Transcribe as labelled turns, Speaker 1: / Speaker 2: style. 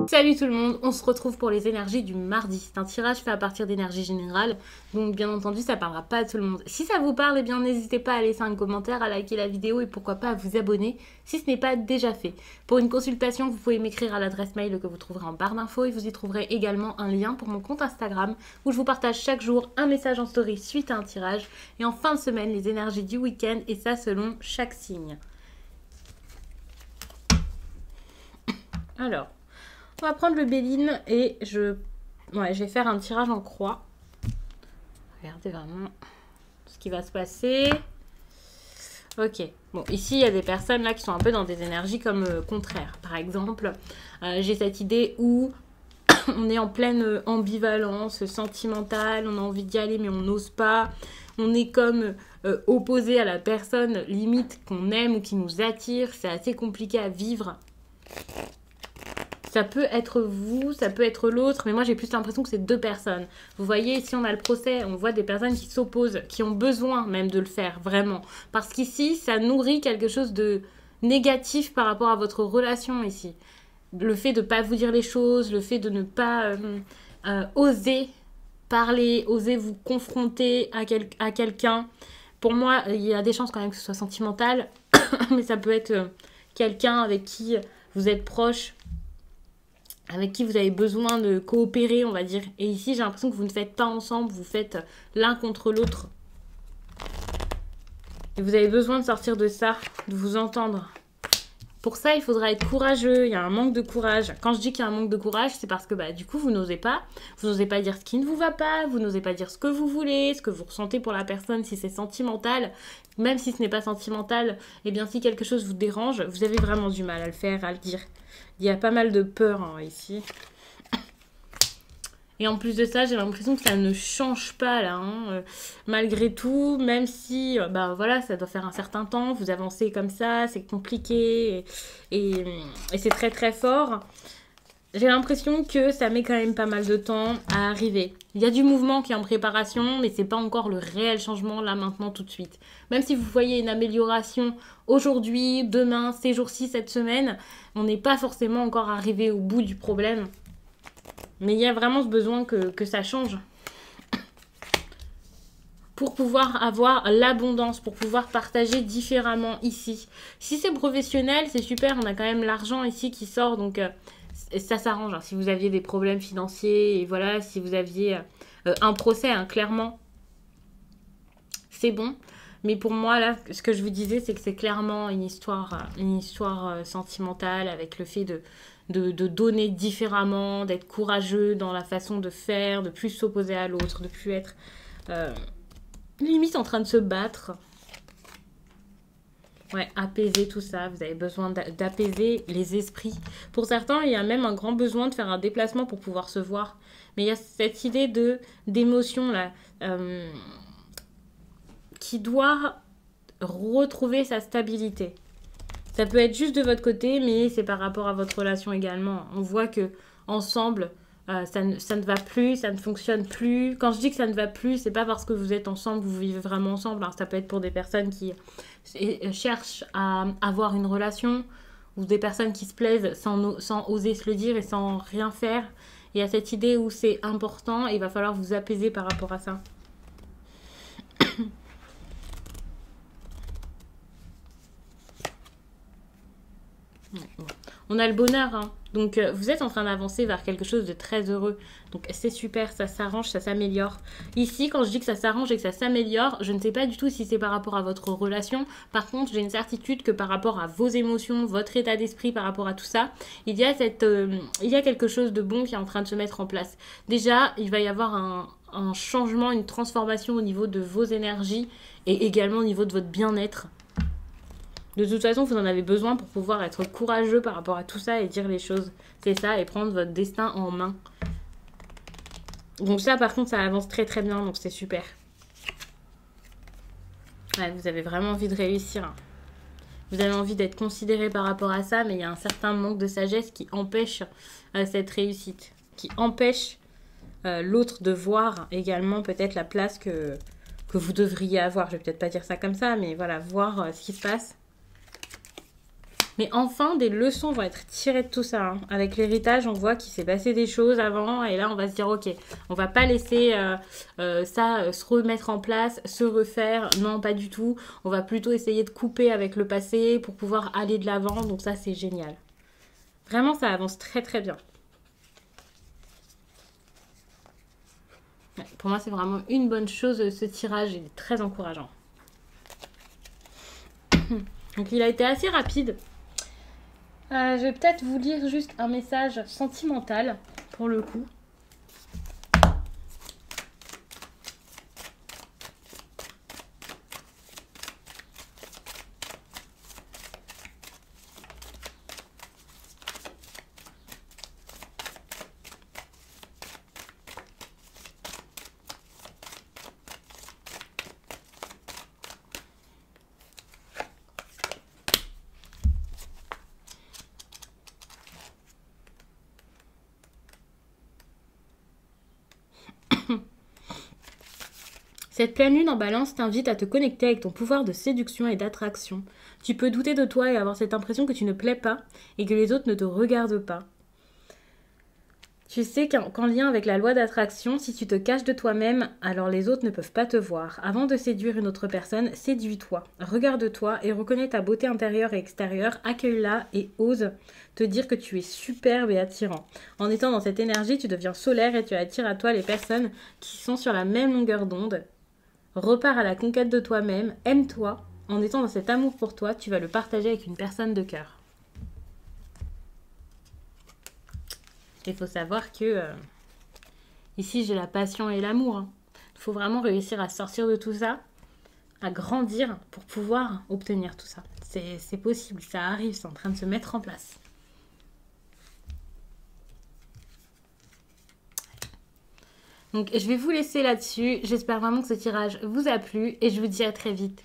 Speaker 1: Salut tout le monde, on se retrouve pour les énergies du mardi. C'est un tirage fait à partir d'énergie générale, donc bien entendu ça parlera pas à tout le monde. Si ça vous parle, eh bien n'hésitez pas à laisser un commentaire, à liker la vidéo et pourquoi pas à vous abonner si ce n'est pas déjà fait. Pour une consultation, vous pouvez m'écrire à l'adresse mail que vous trouverez en barre d'infos et vous y trouverez également un lien pour mon compte Instagram où je vous partage chaque jour un message en story suite à un tirage et en fin de semaine les énergies du week-end et ça selon chaque signe. Alors... on va prendre le Béline et je vais faire un tirage en croix. Regardez vraiment ce qui va se passer. Ok, bon, ici, il y a des personnes là qui sont un peu dans des énergies comme contraires. Par exemple, j'ai cette idée où on est en pleine ambivalence sentimentale, on a envie d'y aller mais on n'ose pas. On est comme opposé à la personne limite qu'on aime ou qui nous attire. C'est assez compliqué à vivre. Ça peut être vous, ça peut être l'autre, mais moi j'ai plus l'impression que c'est deux personnes. Vous voyez, ici on a le procès, on voit des personnes qui s'opposent, qui ont besoin même de le faire, vraiment. Parce qu'ici, ça nourrit quelque chose de négatif par rapport à votre relation ici. Le fait de ne pas vous dire les choses, le fait de ne pas oser parler, oser vous confronter à quelqu'un. Pour moi, il y a des chances quand même que ce soit sentimental, mais ça peut être quelqu'un avec qui vous êtes proche, avec qui vous avez besoin de coopérer, on va dire. Et ici, j'ai l'impression que vous ne faites pas ensemble, vous faites l'un contre l'autre. Et vous avez besoin de sortir de ça, de vous entendre. Pour ça, il faudra être courageux, il y a un manque de courage. Quand je dis qu'il y a un manque de courage, c'est parce que du coup, vous n'osez pas. Vous n'osez pas dire ce qui ne vous va pas, vous n'osez pas dire ce que vous voulez, ce que vous ressentez pour la personne, si c'est sentimental. Même si ce n'est pas sentimental, eh bien si quelque chose vous dérange, vous avez vraiment du mal à le faire, à le dire. Il y a pas mal de peur ici. Et en plus de ça, j'ai l'impression que ça ne change pas là. Malgré tout, même si voilà, ça doit faire un certain temps, vous avancez comme ça, c'est compliqué et c'est très très fort. J'ai l'impression que ça met quand même pas mal de temps à arriver. Il y a du mouvement qui est en préparation, mais c'est pas encore le réel changement là, maintenant, tout de suite. Même si vous voyez une amélioration aujourd'hui, demain, ces jours-ci, cette semaine, on n'est pas forcément encore arrivé au bout du problème. Mais il y a vraiment ce besoin que ça change. Pour pouvoir avoir l'abondance, pour pouvoir partager différemment ici. Si c'est professionnel, c'est super, on a quand même l'argent ici qui sort, donc... ça s'arrange, si vous aviez des problèmes financiers, et voilà, si vous aviez un procès, clairement, c'est bon. Mais pour moi, là, ce que je vous disais, c'est que c'est clairement une histoire sentimentale, avec le fait de donner différemment, d'être courageux dans la façon de faire, de plus s'opposer à l'autre, de plus être limite en train de se battre. Ouais, apaiser tout ça, vous avez besoin d'apaiser les esprits. Pour certains, il y a même un grand besoin de faire un déplacement pour pouvoir se voir. Mais il y a cette idée d'émotion là, qui doit retrouver sa stabilité. Ça peut être juste de votre côté, mais c'est par rapport à votre relation également. On voit que ensemble, ça ne va plus, ça ne fonctionne plus. Quand je dis que ça ne va plus, c'est pas parce que vous êtes ensemble, vous vivez vraiment ensemble. Alors, ça peut être pour des personnes qui cherchent à avoir une relation ou des personnes qui se plaisent sans oser se le dire et sans rien faire. Il y a cette idée où c'est important et il va falloir vous apaiser par rapport à ça. On a le bonheur, Donc vous êtes en train d'avancer vers quelque chose de très heureux. Donc c'est super, ça s'arrange, ça s'améliore. Ici, quand je dis que ça s'arrange et que ça s'améliore, je ne sais pas du tout si c'est par rapport à votre relation. Par contre, j'ai une certitude que par rapport à vos émotions, votre état d'esprit, par rapport à tout ça, il y a quelque chose de bon qui est en train de se mettre en place. Déjà, il va y avoir un changement, une transformation au niveau de vos énergies et également au niveau de votre bien-être. De toute façon, vous en avez besoin pour pouvoir être courageux par rapport à tout ça et dire les choses. C'est ça, et prendre votre destin en main. Donc ça, par contre, ça avance très très bien, donc c'est super. Ouais, vous avez vraiment envie de réussir. Vous avez envie d'être considéré par rapport à ça, mais il y a un certain manque de sagesse qui empêche cette réussite. Qui empêche l'autre de voir également peut-être la place que vous devriez avoir. Je vais peut-être pas dire ça comme ça, mais voilà, voir ce qui se passe. Mais enfin, des leçons vont être tirées de tout ça. Hein. Avec l'héritage, on voit qu'il s'est passé des choses avant. Et là, on va se dire, ok, on va pas laisser ça se remettre en place, se refaire. Non, pas du tout. On va plutôt essayer de couper avec le passé pour pouvoir aller de l'avant. Donc ça, c'est génial. Vraiment, ça avance très très bien. Ouais, pour moi, c'est vraiment une bonne chose. Ce tirage est très encourageant. Donc, il a été assez rapide. Je vais peut-être vous lire juste un message sentimental, pour le coup. Cette pleine lune en balance t'invite à te connecter avec ton pouvoir de séduction et d'attraction. Tu peux douter de toi et avoir cette impression que tu ne plais pas et que les autres ne te regardent pas. Tu sais qu'en lien avec la loi d'attraction, si tu te caches de toi-même, alors les autres ne peuvent pas te voir. Avant de séduire une autre personne, séduis-toi. Regarde-toi et reconnais ta beauté intérieure et extérieure. Accueille-la et ose te dire que tu es superbe et attirant. En étant dans cette énergie, tu deviens solaire et tu attires à toi les personnes qui sont sur la même longueur d'onde. Repars à la conquête de toi-même, aime-toi. En étant dans cet amour pour toi, tu vas le partager avec une personne de cœur. Il faut savoir que ici, j'ai la passion et l'amour. Hein. Il faut vraiment réussir à sortir de tout ça, à grandir pour pouvoir obtenir tout ça. C'est possible, ça arrive, c'est en train de se mettre en place. Donc, je vais vous laisser là-dessus. J'espère vraiment que ce tirage vous a plu et je vous dis à très vite.